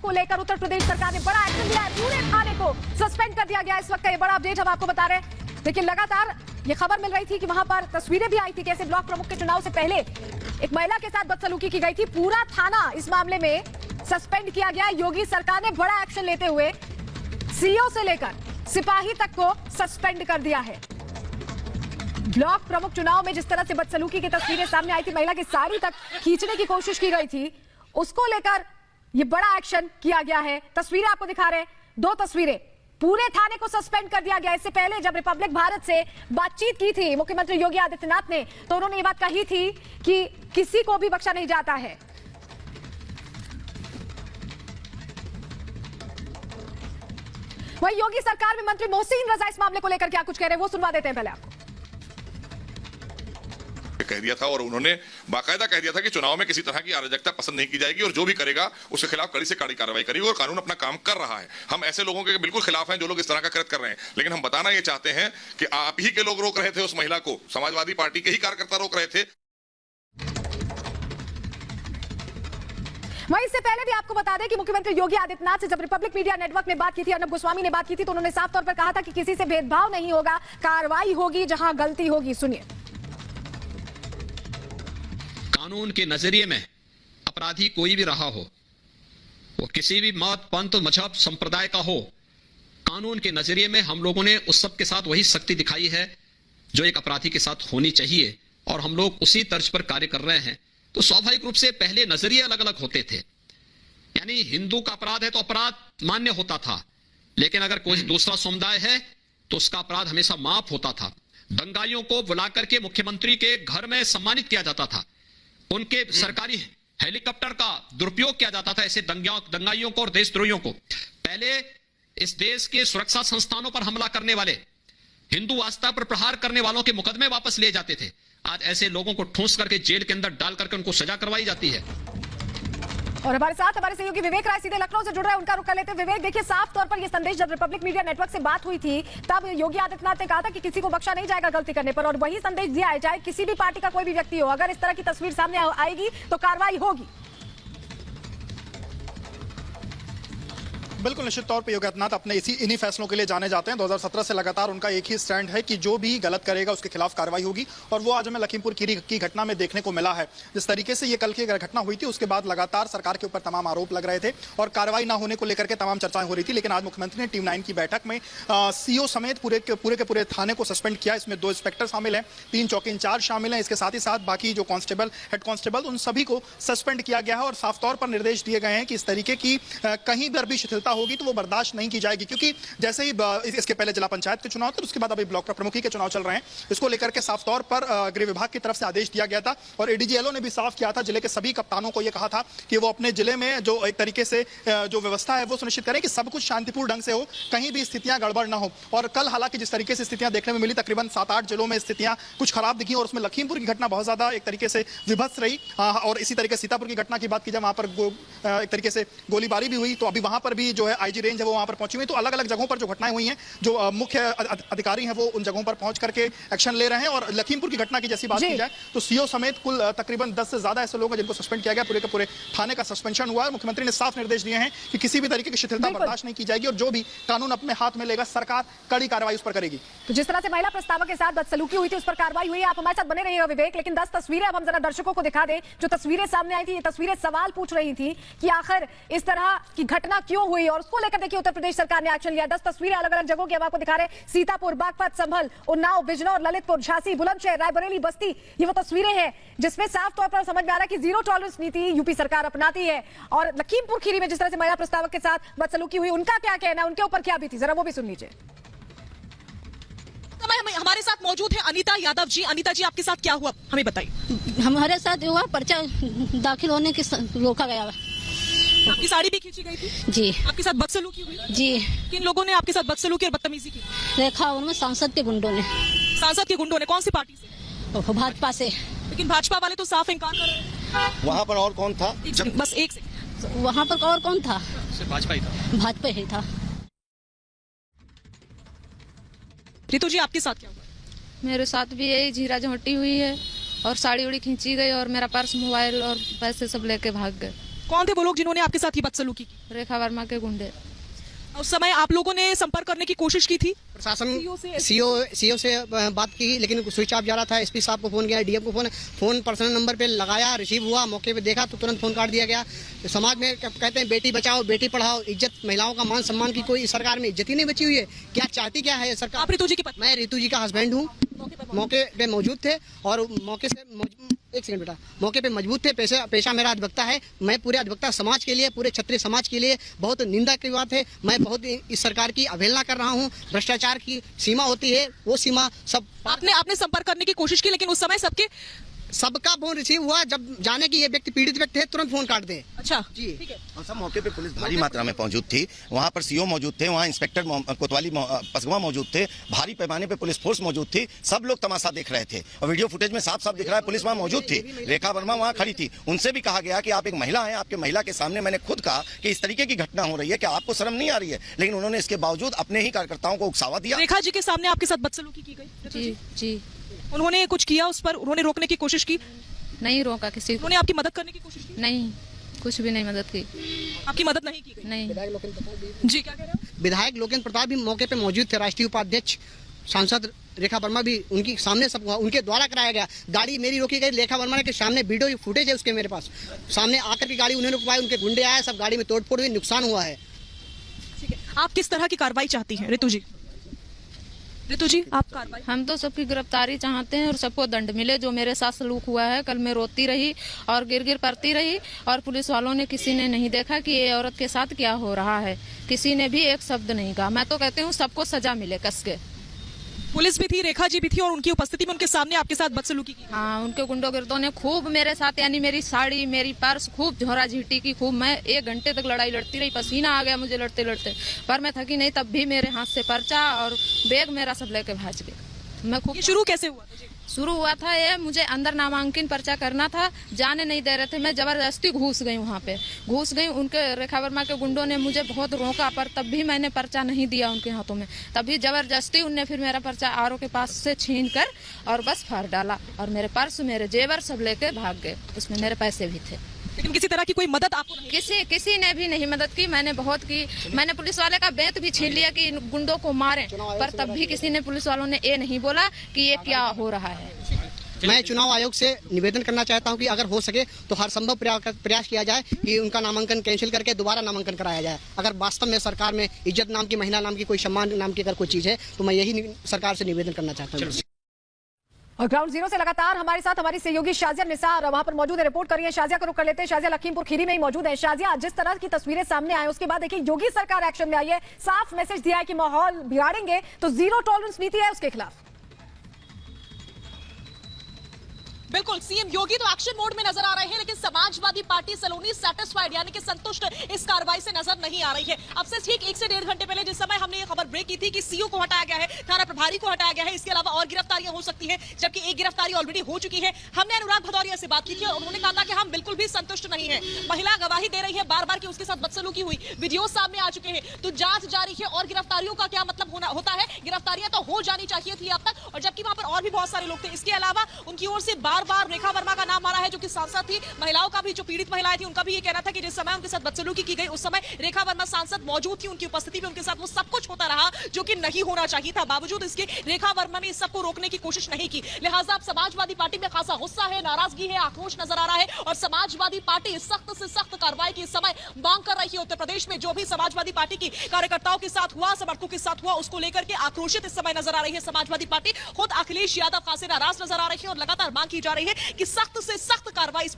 को लेकर उत्तर प्रदेश सरकार ने बड़ा एक्शन लिया है। पूरे थाने को सस्पेंड कर दिया गया। इस वक्त का ये बड़ा अपडेट हम आपको बता रहे हैं। लेकिन लगातार ये खबर मिल रही थी कि वहां पर तस्वीरें भी आई थी कैसे ब्लॉक प्रमुख के चुनाव से पहले एक महिला के साथ बदसलूकी की गई थी। पूरा थाना इस मामले में सस्पेंड किया गया। योगी सरकार ने बड़ा एक्शन लेते हुए सीओ से लेकर सिपाही तक को सस्पेंड कर दिया है। ब्लॉक प्रमुख चुनाव में जिस तरह से बदसलूकी की तस्वीरें सामने आई थी, महिला की साड़ी तक खींचने की कोशिश की गई थी, उसको लेकर यह बड़ा एक्शन किया गया है। तस्वीरें आपको दिखा रहे हैं, 2 तस्वीरें। पूरे थाने को सस्पेंड कर दिया गया। इससे पहले जब रिपब्लिक भारत से बातचीत की थी मुख्यमंत्री योगी आदित्यनाथ ने, तो उन्होंने ये बात कही थी कि किसी को भी बख्शा नहीं जाता है। वहीं योगी सरकार में मंत्री मोहसिन रजा इस मामले को लेकर क्या कुछ कह रहे हैं वो सुनवा देते हैं पहले आपको। कह दिया था और उन्होंने बाकायदा कह दिया था कि चुनाव में किसी तरह की अराजकता पसंद नहीं की जाएगी और जो भी करेगा उसके खिलाफ कड़ी से कड़ी कार्रवाई करेगी और कानून अपना काम कर रहा है। हम ऐसे लोगों के बिल्कुल खिलाफ हैं जो लोग इस तरह का कृत्य कर रहे हैं, लेकिन हम बताना ये चाहते हैं कि आप ही के लोग रोक रहे थे उस महिला को, समाजवादी पार्टी के ही कार्यकर्ता रोक रहे थे। वहीं इससे पहले भी आपको बता दें कि मुख्यमंत्री योगी आदित्यनाथ से जब रिपब्लिक मीडिया नेटवर्क में बात की थी, अर्नब गोस्वामी ने बात की थी, तो उन्होंने साफ तौर पर कहा था कि किसी से भेदभाव नहीं होगा, कार्रवाई होगी जहां गलती होगी। सुनिए। कानून के नजरिए में अपराधी कोई भी रहा हो, वो किसी भी मत, पंथ, मजहब, संप्रदाय का हो, कानून के नजरिए में हम लोगों ने उस सब के साथ वही सख्ती दिखाई है जो एक अपराधी के साथ होनी चाहिए और हम लोग उसी तर्ज पर कार्य कर रहे हैं। तो स्वाभाविक रूप से पहले नजरिए अलग अलग होते थे, यानी हिंदू का अपराध है तो अपराध मान्य होता था, लेकिन अगर कोई दूसरा समुदाय है तो उसका अपराध हमेशा माफ होता था। दंगाइयों को बुलाकर के मुख्यमंत्री के घर में सम्मानित किया जाता था, उनके सरकारी हेलीकॉप्टर का दुरुपयोग किया जाता था ऐसे दंगाइयों को और देशद्रोहियों को। पहले इस देश के सुरक्षा संस्थानों पर हमला करने वाले, हिंदू आस्था पर प्रहार करने वालों के मुकदमे वापस लिए जाते थे। आज ऐसे लोगों को ठूंस करके जेल के अंदर डाल करके उनको सजा करवाई जाती है। और हमारे साथ हमारे सहयोगी विवेक राय सीधे लखनऊ से जुड़ रहे हैं, उनका रुख कर लेते हैं। विवेक, देखिए साफ तौर पर यह संदेश जब रिपब्लिक मीडिया नेटवर्क से बात हुई थी तब योगी आदित्यनाथ ने कहा था कि किसी को बख्शा नहीं जाएगा गलती करने पर, और वही संदेश दिया है चाहे किसी भी पार्टी का कोई भी व्यक्ति हो, अगर इस तरह की तस्वीर सामने आएगी तो कार्रवाई होगी। बिल्कुल निश्चित तौर पे योगी आदित्यनाथ अपने इन्हीं फैसलों के लिए जाने जाते हैं। 2017 से लगातार उनका एक ही स्टैंड है कि जो भी गलत करेगा उसके खिलाफ कार्रवाई होगी, और वो आज हमें लखीमपुर खीरी की घटना में देखने को मिला है। जिस तरीके से ये कल की घटना हुई थी उसके बाद लगातार सरकार के ऊपर तमाम आरोप लग रहे थे और कार्रवाई ना होने को लेकर के तमाम चर्चाएं हो रही थी, लेकिन आज मुख्यमंत्री ने टीम 9 की बैठक में सीओ समेत पूरे के पूरे थाने को सस्पेंड किया। इसमें 2 इंस्पेक्टर शामिल हैं, 3 चौकी इंचार्ज शामिल हैं, इसके साथ ही साथ बाकी जो कांस्टेबल, हेड कांस्टेबल, उन सभी को सस्पेंड किया गया है और साफ तौर पर निर्देश दिए गए हैं कि इस तरीके की कहीं पर भी शिथिलता होगी तो वो बर्दाश्त नहीं की जाएगी। क्योंकि जैसे ही इसके पहले जिला पंचायत के चुनाव थे, उसके बाद अभी ब्लॉक प्रमुखी के चुनाव चल रहे हैं, इसको लेकर के साफ तौर पर गृह विभाग की तरफ से आदेश दिया गया था और एडीजीएलओ ने भी साफ किया था, जिले के सभी कप्तानों को यह कहा था कि वो अपने जिले में जो एक तरीके से जो व्यवस्था है वो सुनिश्चित करें कि सब कुछ शांतिपूर्ण ढंग से हो, कहीं भी स्थितियां गड़बड़ ना हो। और कल हालांकि जिस तरीके से स्थितियां देखने में मिली, तकरीबन 7-8 जिलों में स्थितियां कुछ खराब दिखी और उसमें लखीमपुर की घटना बहुत ज्यादा एक तरीके से विभत्स रही। और इसी तरीके सीतापुर की घटना की बात की जाए, वहां पर एक तरीके से गोलीबारी भी हुई, तो अभी वहां पर भी जो है आईजी रेंज है वो वहां पर पहुंची हुई। तो अलग अलग जगहों पर जो घटनाएं हुई हैं, जो मुख्य अधिकारी हैं वो उन जगहों पर पहुंच करके एक्शन ले रहे हैं। और लखीमपुर की घटना की जैसी बात की जाए तो सीओ समेत कुल तकरीबन 10 से ज्यादा ऐसे लोग हैं जिनको सस्पेंड किया गया, पूरे के पूरे थाने का सस्पेंशन हुआ है। मुख्यमंत्री ने साफ निर्देश दिए हैं कि किसी भी तरीके की शिथिलता बर्दाश्त नहीं की जाएगी और जो भी कानून अपने हाथ में लेगा सरकार कड़ी कार्रवाई उस पर करेगी। तो जिस तरह से महिला प्रस्तावक के साथ बदसलूकी हुई थी उस पर कार्रवाई हुई है। आप हमारे साथ बने रहिएगा विवेक, लेकिन 10 तस्वीरें अब हम जरा दर्शकों को दिखा दें। जो तस्वीरें सामने आई थी, ये तस्वीरें सवाल पूछ रही थी कि आखिर इस तरह की घटना क्यों हुई, और उसको लेकर देखिए उत्तर प्रदेश सरकार ने एक्शन लिया। 10 तस्वीरें अलग अलग जगहों की हम आपको दिखा रहे हैं। सीतापुर, बागपत, संभल, उन्नाव, बिजनौर, ललितपुर, झांसी, बुलंदशहर, रायबरेली, बस्ती, ये वो तस्वीरें हैं जिसमें साफ तौर पर समझ में आ रहा है कि जीरो टॉलरेंस नीति यूपी सरकार अपनाती है। और लखीमपुर खीरी में जिस तरह से महिला प्रस्तावक के साथ बदसलूकी हुई, उनका क्या कहना है, उनके ऊपर क्या बीती, जरा वो भी सुन लीजिए। हमारे साथ मौजूद है अनीता यादव जी। अनीता जी, आपके साथ क्या हुआ हमें बताइए। हमारे साथ हुआ पर्चा दाखिल होने के रोका गया। आपकी साड़ी भी खींची गई थी जी। आपके साथ बदसलूकी हुई जी। किन लोगों ने आपके साथ बदसलूकी और बदतमीजी की? देखा उनमें सांसद के गुंडों ने। सांसद के गुंडों ने? कौन सी पार्टी से? भाजपा से। लेकिन भाजपा वाले तो साफ इनकार कर रहे हैं। वहाँ पर और कौन था? बस एक सेकंड। वहाँ पर और कौन था? भाजपा ही था। भाजपा ही था। रितु जी, आपके साथ क्या हुआ? मेरे साथ भी यही झीरा झोंटी हुई है और साड़ी उड़ी खींची गई और मेरा पर्स, मोबाइल और पैसे सब लेके भाग गए। कौन थे वो लोग जिन्होंने आपके साथ ये बदसलूकी की? रेखा वर्मा के गुंडे। उस समय आप लोगों ने संपर्क करने की कोशिश की थी? प्रशासन सीओ से- सीओ से बात की, लेकिन स्विच ऑफ जा रहा था। एसपी साहब को फोन किया, डीएम को फोन पर्सनल नंबर पे लगाया, रिसीव हुआ, मौके पे देखा तो तुरंत फोन काट दिया गया। तो समाज में कहते हैं बेटी बचाओ बेटी पढ़ाओ, इज्जत, महिलाओं का मान सम्मान की कोई सरकार में इज्जत ही नहीं बची हुई है। क्या चाहती क्या है सरकार? आप रितु जी की पत्नी? मैं रितु जी का हस्बैंड हूँ। मौके पे मौजूद थे और मौके से एक सेकंड बेटा, मौके पे मजबूत थे। पेशा मेरा अधिवक्ता है। मैं पूरे अधिवक्ता समाज के लिए, पूरे क्षत्रिय समाज के लिए बहुत निंदा की बात है। मैं बहुत इस सरकार की अवहेलना कर रहा हूँ। भ्रष्टाचार की सीमा होती है, वो सीमा सब आपने संपर्क करने की कोशिश की, लेकिन उस समय सबका फोन रिसीव हुआ। जब जाने की ये व्यक्ति पीड़ित व्यक्ति है, तुरंत फोन काट दे। अच्छा जी, ठीक है। और सब मौके पे पुलिस भारी मात्रा में मौजूद थी। वहाँ पर सीओ मौजूद थे, वहाँ इंस्पेक्टर कोतवाली पसगवा मौजूद थे, भारी पैमाने पे पुलिस फोर्स मौजूद थी। सब लोग तमाशा देख रहे थे और वीडियो फुटेज में साफ साफ दिख रहा है पुलिस वहाँ मौजूद थी। रेखा वर्मा वहाँ खड़ी थी। उनसे भी कहा गया कि आप एक महिला हैं, आपके महिला के सामने मैंने खुद कहा कि इस तरीके की घटना हो रही है, क्या आपको शर्म नहीं आ रही है? लेकिन उन्होंने इसके बावजूद अपने ही कार्यकर्ताओं को उकसावा दिया। रेखा जी के सामने आपके साथ बदसलूकी की गई? जी जी। उन्होंने कुछ किया उस पर? उन्होंने रोकने की कोशिश की? नहीं रोका किसी को। उन्होंने आपकी मदद करने की कोशिश की? नहीं, कुछ भी नहीं मदद की। आपकी मदद नहीं की गई? नहीं। जी, क्या कह रहे हो? विधायक लोकेंद्र प्रताप भी मौके पे मौजूद थे। राष्ट्रीय उपाध्यक्ष सांसद रेखा वर्मा भी उनकी सामने सब उनके द्वारा कराया गया। गाड़ी मेरी रोकी गई रेखा वर्मा के सामने, वीडियो फुटेज है उसके मेरे पास। सामने आकर के गाड़ी उन्होंने रुकवाई, उनके गुंडे आए, सब गाड़ी में तोड़फोड़ हुई, नुकसान हुआ है। ठीक है, आप किस तरह की कार्रवाई चाहती हैं रितु जी? रितु जी, आप कार्रवाई? हम तो सबकी गिरफ्तारी चाहते हैं और सबको दंड मिले। जो मेरे साथ सलूक हुआ है, कल मैं रोती रही और गिर गिर पड़ती रही और पुलिस वालों ने किसी ने नहीं देखा कि ये औरत के साथ क्या हो रहा है। किसी ने भी एक शब्द नहीं कहा। मैं तो कहती हूँ सबको सजा मिले कस के। पुलिस भी थी, रेखा जी भी थी और उनकी उपस्थिति में उनके सामने आपके साथ बदसलूकी की? हाँ, उनके गुंडोगिर्दों ने खूब मेरे साथ, यानी मेरी साड़ी, मेरी पर्स खूब झोरा झीटी की। खूब मैं 1 घंटे तक लड़ाई लड़ती रही, पसीना आ गया मुझे लड़ते लड़ते, पर मैं थकी नहीं। तब भी मेरे हाथ से पर्चा और बैग मेरा सब लेके भाग गए। मैं खूब। ये शुरू कैसे हुआ? शुरू हुआ था ये, मुझे अंदर नामांकन पर्चा करना था, जाने नहीं दे रहे थे। मैं जबरदस्ती घुस गई, वहाँ पे घुस गई। उनके रेखा वर्मा के गुंडों ने मुझे बहुत रोका, पर तब भी मैंने पर्चा नहीं दिया उनके हाथों में। तभी जबरदस्ती उनने फिर मेरा पर्चा आरओ के पास से छीन कर और बस फाड़ डाला और मेरे पर्स, मेरे जेवर सब लेके भाग गए। उसमें मेरे पैसे भी थे। लेकिन किसी तरह की कोई मदद आपको नहीं? किसी ने भी नहीं मदद की। मैंने बहुत की। मैंने पुलिस वाले का बेत भी छीन लिया कि गुंडों को मारें, पर तब भी किसी ने, पुलिस वालों ने ये नहीं बोला कि ये क्या हो रहा है। मैं चुनाव आयोग से निवेदन करना चाहता हूं कि अगर हो सके तो हर संभव प्रयास किया जाए कि उनका नामांकन कैंसिल करके दोबारा नामांकन कराया जाए। अगर वास्तव में सरकार में इज्जत नाम की, महिला नाम की, कोई सम्मान नाम की अगर कोई चीज है तो मैं यही सरकार से निवेदन करना चाहता हूँ। और ग्राउंड जीरो से लगातार हमारे साथ हमारी सहयोगी शाजिया निसार वहां पर मौजूद है, रिपोर्ट करिए। शाजिया को रुक कर लेते हैं। शाजिया लखीमपुर खीरी में ही मौजूद है। शाजिया, जिस तरह की तस्वीरें सामने आई उसके बाद देखिए योगी सरकार एक्शन में आई है, साफ मैसेज दिया है कि माहौल बिगाड़ेंगे तो जीरो टॉलरेंस नीति है उसके खिलाफ। बिल्कुल, सीएम योगी तो एक्शन मोड में नजर आ रहे हैं, लेकिन समाजवादी पार्टी सलोनी सैटिस्फाइड यानी कि संतुष्ट इस कार्रवाई से नजर नहीं आ रही है। अब से ठीक 1 से 1.5 घंटे पहले जिस समय हमने ये खबर ब्रेक की थी कि सीओ को हटाया गया है, थाना प्रभारी को हटाया गया है, इसके अलावा और गिरफ्तारियां हो सकती है, जबकि एक गिरफ्तारी ऑलरेडी हो चुकी है। हमने अनुराग भदौरिया से बात की थी और उन्होंने कहा था कि हम बिल्कुल भी संतुष्ट नहीं है। महिला गवाही दे रही है बार बार कि उसके साथ बदसलूकी हुई, वीडियो सामने आ चुके हैं, तो जांच जारी है। और गिरफ्तारियों का क्या मतलब होता है? गिरफ्तारियां तो हो जानी चाहिए थी अब तक, और जबकि वहां पर और भी बहुत सारे लोग थे। इसके अलावा उनकी ओर से बार बार रेखा वर्मा का नाम आ रहा है जो कि सांसद थी। महिलाओं का भी, जो पीड़ित महिलाएं थी, उनका भी ये कहना था कि जिस समय उनके साथ बदसलूकी की गई उस समय रेखा वर्मा सांसद मौजूद थी, उनकी उपस्थिति में उनके साथ वो सब कुछ होता रहा जो कि नहीं होना चाहिए था। बावजूद इसके रेखा वर्मा ने इस सबको रोकने की कोशिश नहीं की। लिहाजा अब समाजवादी पार्टी में खासा गुस्सा है, नाराजगी है, आक्रोश नजर आ रहा है और समाजवादी पार्टी सख्त से सख्त कार्रवाई की इस समय मांग कर रही है। उत्तर प्रदेश में जो भी समाजवादी पार्टी की कार्यकर्ताओं के साथ हुआ, समर्थकों के साथ हुआ, उसको लेकर के आक्रोशित इस समय नजर आ रही है समाजवादी पार्टी। खुद अखिलेश यादव खासे नाराज नजर आ रही है और लगातार मांग की जा रही है कि सख्त से सख्त कार्रवाई